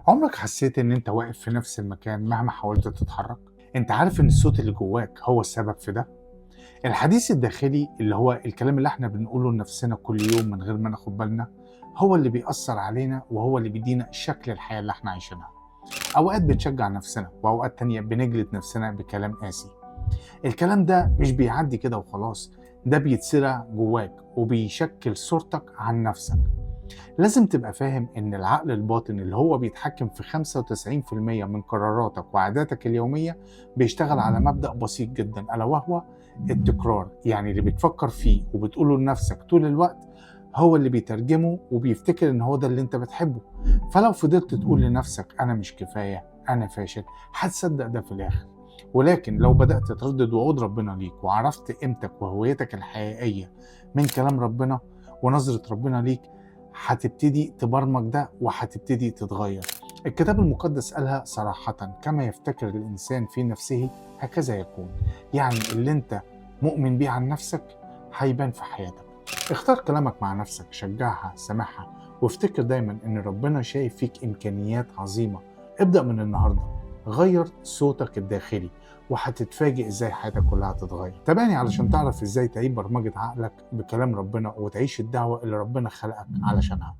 عمرك حسيت إن أنت واقف في نفس المكان مهما حاولت تتحرك؟ أنت عارف إن الصوت اللي جواك هو السبب في ده؟ الحديث الداخلي اللي هو الكلام اللي احنا بنقوله لنفسنا كل يوم من غير ما ناخد بالنا هو اللي بيأثر علينا وهو اللي بيدينا شكل الحياة اللي احنا عايشينها. أوقات بنشجع نفسنا وأوقات تانية بنجلد نفسنا بكلام قاسي. الكلام ده مش بيعدي كده وخلاص، ده بيتزرع جواك وبيشكل صورتك عن نفسك. لازم تبقى فاهم إن العقل الباطن اللي هو بيتحكم في 95% من قراراتك وعاداتك اليومية بيشتغل على مبدأ بسيط جدا، ألا وهو التكرار. يعني اللي بتفكر فيه وبتقوله لنفسك طول الوقت هو اللي بيترجمه وبيفتكر إن هو ده اللي أنت بتحبه. فلو فضلت تقول لنفسك أنا مش كفاية، أنا فاشل، هتصدق ده في الآخر. ولكن لو بدأت تردد وعود ربنا ليك وعرفت قيمتك وهويتك الحقيقية من كلام ربنا ونظرة ربنا ليك، هتبتدي تبرمج ده وهتبتدي تتغير. الكتاب المقدس قالها صراحة: كما يفتكر الإنسان في نفسه هكذا يكون. يعني اللي انت مؤمن بيه عن نفسك هيبان في حياتك. اختار كلامك مع نفسك، شجعها، سامحها، وافتكر دايما ان ربنا شايف فيك إمكانيات عظيمة. ابدأ من النهاردة، غير صوتك الداخلي وهتتفاجئ ازاي حياتك كلها تتغير. تابعني علشان تعرف ازاي تعيد برمجة عقلك بكلام ربنا وتعيش الدعوة اللي ربنا خلقك علشانها.